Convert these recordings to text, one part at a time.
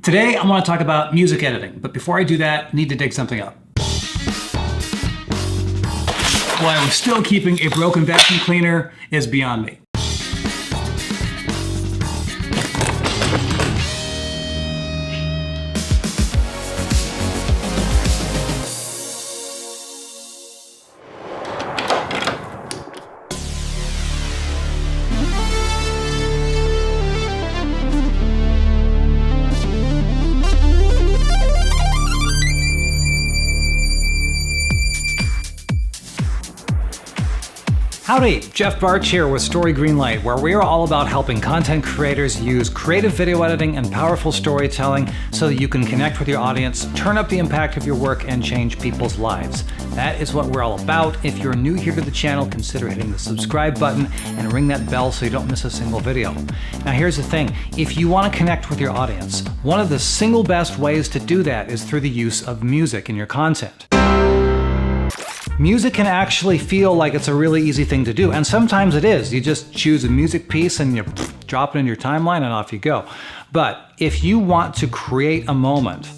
Today, I want to talk about music editing, but before I do that, I need to dig something up. Why I'm still keeping a broken vacuum cleaner is beyond me. Howdy, Jeff Bartsch here with Story Greenlight, where we are all about helping content creators use creative video editing and powerful storytelling so that you can connect with your audience, turn up the impact of your work, and change people's lives. That is what we're all about. If you're new here to the channel, consider hitting the subscribe button and ring that bell so you don't miss a single video. Now here's the thing, if you want to connect with your audience, one of the single best ways to do that is through the use of music in your content. Music can actually feel like it's a really easy thing to do, and sometimes it is. You just choose a music piece and you drop it in your timeline and off you go. But if you want to create a moment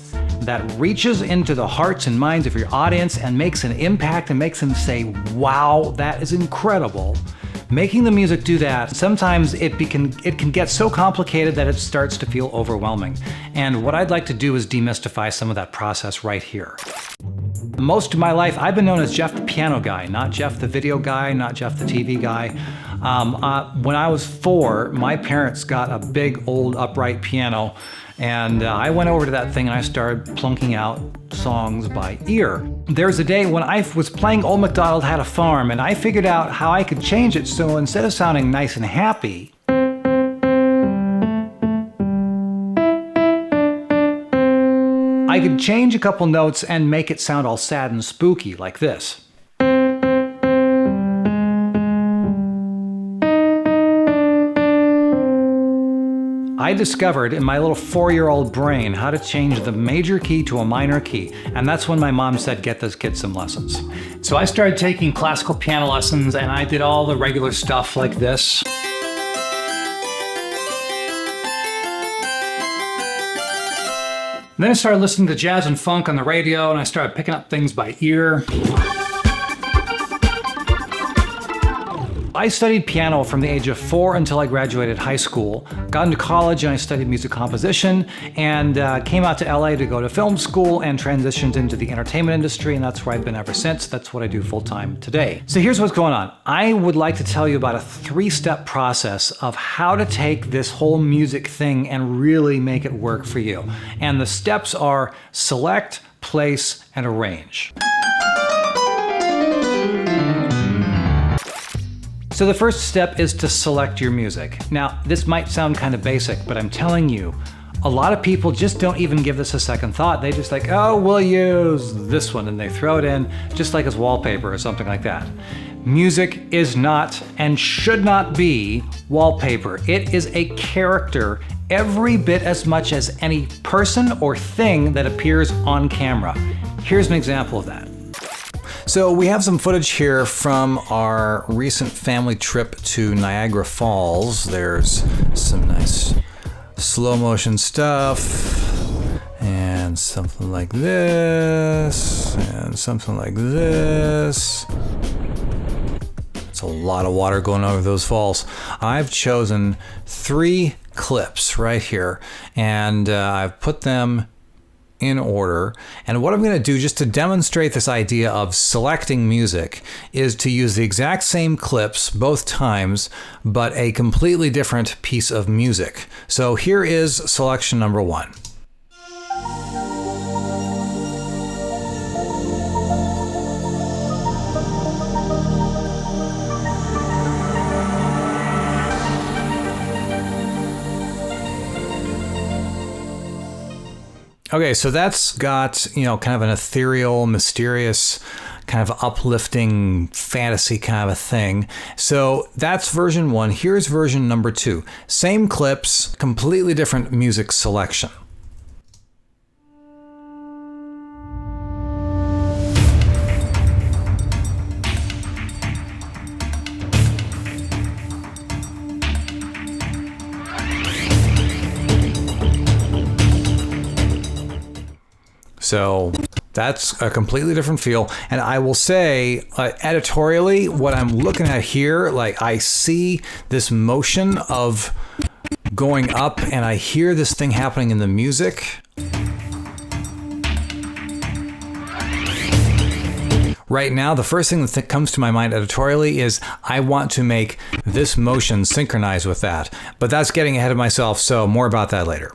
that reaches into the hearts and minds of your audience and makes an impact and makes them say, wow, that is incredible, making the music do that, sometimes it can get so complicated that it starts to feel overwhelming. And what I'd like to do is demystify some of that process right here. Most of my life, I've been known as Jeff the piano guy, not Jeff the video guy, not Jeff the TV guy. When I was 4, my parents got a big old upright piano, and I went over to that thing and I started plunking out songs by ear. There's a day when I was playing Old MacDonald Had a Farm, and I figured out how I could change it so instead of sounding nice and happy, I could change a couple notes and make it sound all sad and spooky like this. I discovered in my little 4-year-old brain how to change the major key to a minor key, and that's when my mom said, get this kid some lessons. So I started taking classical piano lessons, and I did all the regular stuff like this. And then I started listening to jazz and funk on the radio, and I started picking up things by ear. I studied piano from the age of 4 until I graduated high school. Got into college and I studied music composition, and came out to LA to go to film school and transitioned into the entertainment industry, and that's where I've been ever since. That's what I do full time today. So here's what's going on. I would like to tell you about a 3-step process of how to take this whole music thing and really make it work for you. And the steps are select, place, and arrange. So the first step is to select your music. Now, this might sound kind of basic, but I'm telling you, a lot of people just don't even give this a second thought. They just like, oh, we'll use this one, and they throw it in just like it's wallpaper or something like that. Music is not and should not be wallpaper. It is a character every bit as much as any person or thing that appears on camera. Here's an example of that. So we have some footage here from our recent family trip to Niagara Falls. There's some nice slow motion stuff, and something like this, and something like this. It's a lot of water going over those falls. I've chosen 3 clips right here, and I've put them in order. And what I'm going to do just to demonstrate this idea of selecting music is to use the exact same clips both times, but a completely different piece of music. So here is selection number 1. Okay, so that's got, kind of an ethereal, mysterious, kind of uplifting fantasy kind of a thing. So that's version 1. Here's version number 2. Same clips, completely different music selection. So that's a completely different feel. And I will say, editorially, what I'm looking at here, like I see this motion of going up and I hear this thing happening in the music. Right now, the first thing that comes to my mind editorially is I want to make this motion synchronize with that. But that's getting ahead of myself, so more about that later.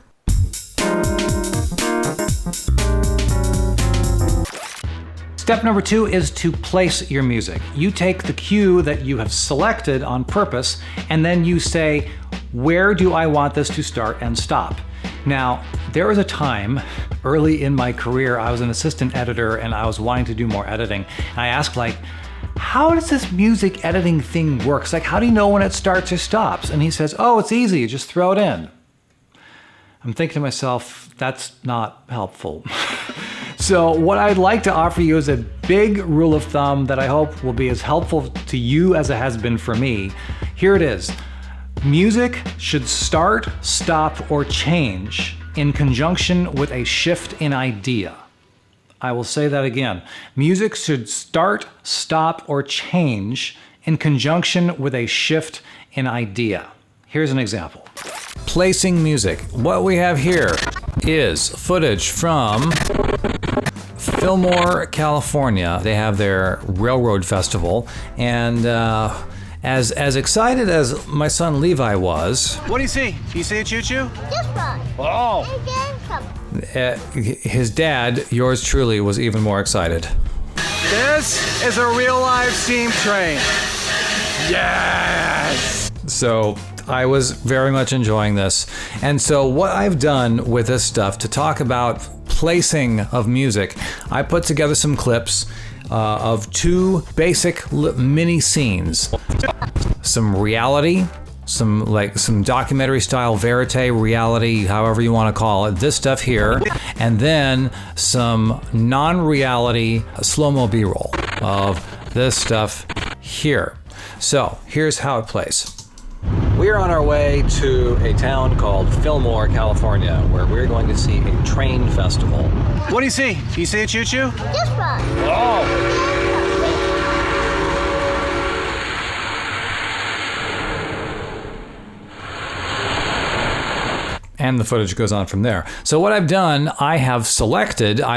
Step number 2 is to place your music. You take the cue that you have selected on purpose, and then you say, where do I want this to start and stop? Now, there was a time early in my career, I was an assistant editor and I was wanting to do more editing. And I asked, like, how does this music editing thing work? It's like, how do you know when it starts or stops? And he says, oh, it's easy, you just throw it in. I'm thinking to myself, that's not helpful. So what I'd like to offer you is a big rule of thumb that I hope will be as helpful to you as it has been for me. Here it is. Music should start, stop, or change in conjunction with a shift in idea. I will say that again. Music should start, stop, or change in conjunction with a shift in idea. Here's an example. Placing music. What we have here is footage from Fillmore, California. They have their railroad festival, and as excited as my son Levi was... What do you see? Do you see a choo-choo? This one. Oh! His dad, yours truly, was even more excited. This is a real live steam train. Yes! So I was very much enjoying this. And so what I've done with this stuff to talk about placing of music, I put together some clips of 2 basic mini scenes. Some reality, some documentary style verite reality, however you want to call it, this stuff here, and then some non-reality slow-mo B-roll of this stuff here. So here's how it plays. We're on our way to a town called Fillmore, California, where we're going to see a train festival. What do you see? Do you see a choo-choo? This one. Oh! And the footage goes on from there. So what I've done, I've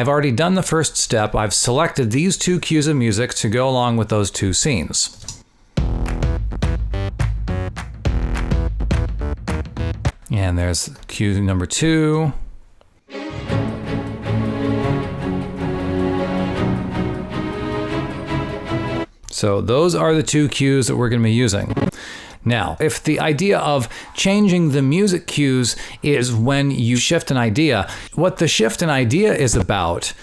already done the first step. I've selected these 2 cues of music to go along with those 2 scenes. And there's cue number 2. So those are the 2 cues that we're going to be using. Now, if the idea of changing the music cues is when you shift an idea, what the shift in idea is about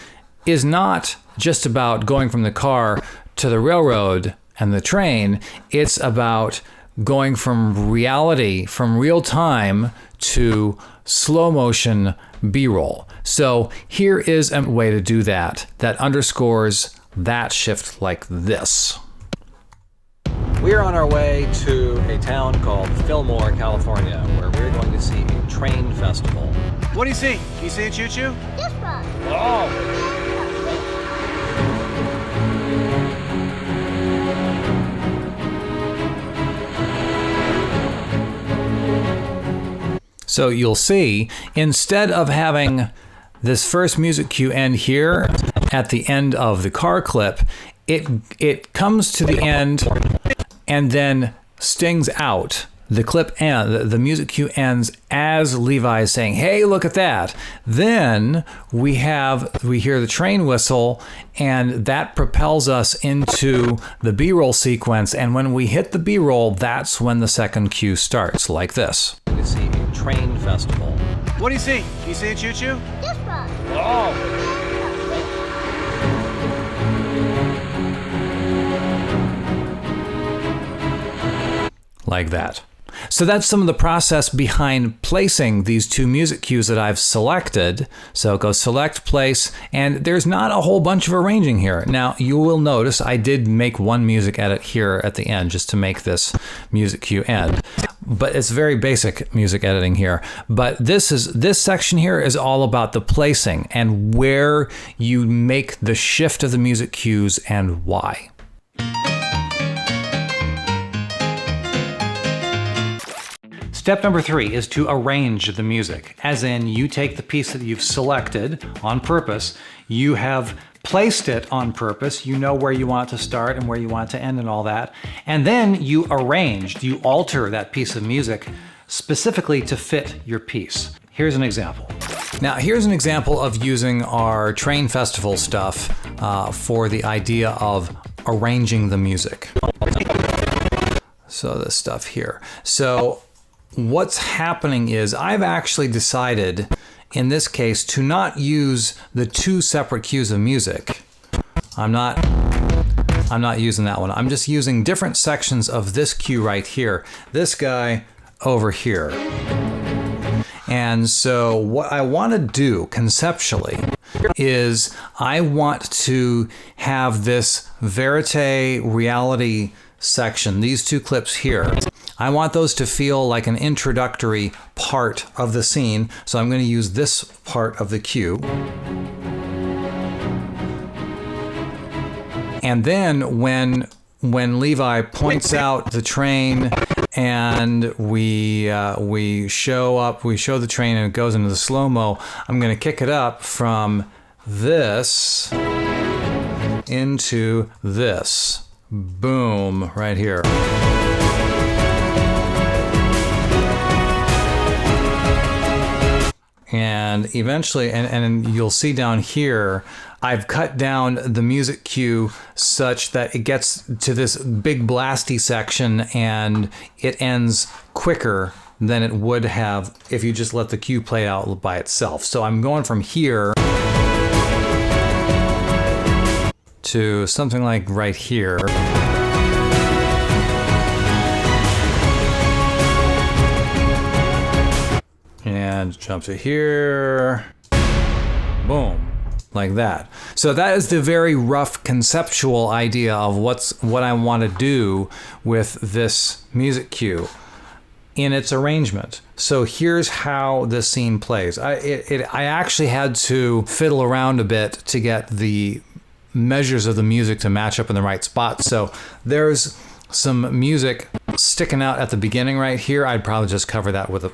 is not just about going from the car to the railroad and the train. It's about going from reality, from real time, to slow motion B-roll. So here is a way to do that underscores that shift like this. We're on our way to a town called Fillmore, California, where we're going to see a train festival. What do you see? Do you see a choo-choo? This one. Oh! So you'll see, instead of having this first music cue end here at the end of the car clip, it comes to the end and then stings out. The clip end, the music cue ends as Levi is saying, "Hey, look at that." Then we hear the train whistle, and that propels us into the B-roll sequence. And when we hit the B-roll, that's when the second cue starts, like this. You see a train festival. What do you see? Do you see a choo-choo? This one. Oh! Like that. So that's some of the process behind placing these 2 music cues that I've selected. So go select, place, and there's not a whole bunch of arranging here. Now you will notice I did make one music edit here at the end just to make this music cue end. but it's very basic music editing here. But this section here is all about the placing and where you make the shift of the music cues and why. Step number 3 is to arrange the music, as in you take the piece that you've selected on purpose, you have placed it on purpose, you know where you want it to start and where you want it to end and all that, and then you alter that piece of music specifically to fit your piece. Here's an example. Now, here's an example of using our train festival stuff for the idea of arranging the music. So this stuff here. So what's happening is I've actually decided in this case to not use the 2 separate cues of music. I'm not using that one. I'm just using different sections of this cue right here. This guy over here. And so what I want to do conceptually is I want to have this verite reality section, these 2 clips here. I want those to feel like an introductory part of the scene, so I'm going to use this part of the cue. And then when Levi points out the train and we show the train and it goes into the slow-mo, I'm going to kick it up from this into this. Boom, right here. And eventually, and you'll see down here, I've cut down the music cue such that it gets to this big blasty section and it ends quicker than it would have if you just let the cue play out by itself. So I'm going from here to something like right here. And jump to here, boom, like that. So that is the very rough conceptual idea of what I want to do with this music cue in its arrangement. So here's how the scene plays. I actually had to fiddle around a bit to get the measures of the music to match up in the right spot. So there's some music sticking out at the beginning right here. I'd probably just cover that with a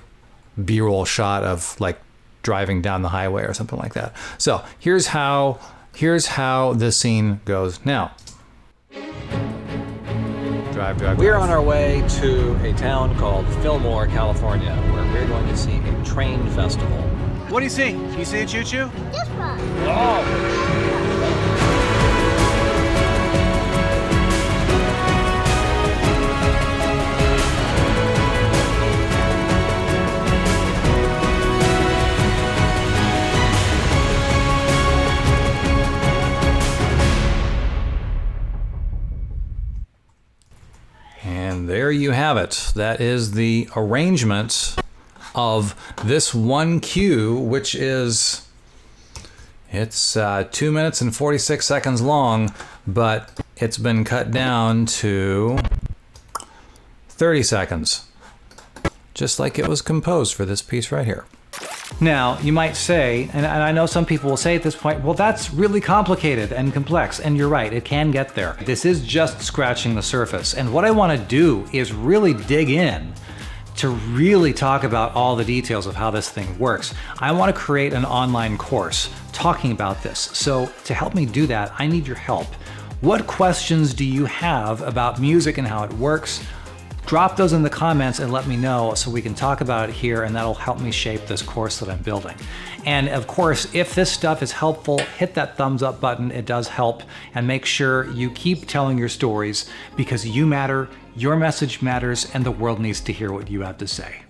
B-roll shot of like driving down the highway or something like that. So here's how this scene goes now. Drive. We're on our way to a town called Fillmore, California, where we're going to see a train festival. What do you see? You see a choo-choo? This one. Oh! And there you have it. That is the arrangement of this one cue, which is, it's 2 minutes and 46 seconds long, but it's been cut down to 30 seconds, just like it was composed for this piece right here. Now, you might say, and I know some people will say at this point, well, that's really complicated and complex, and you're right, it can get there. This is just scratching the surface, and what I want to do is really dig in to really talk about all the details of how this thing works. I want to create an online course talking about this, so to help me do that, I need your help. What questions do you have about music and how it works? Drop those in the comments and let me know so we can talk about it here, and that'll help me shape this course that I'm building. And of course, if this stuff is helpful, hit that thumbs up button. It does help. And make sure you keep telling your stories, because you matter, your message matters, and the world needs to hear what you have to say.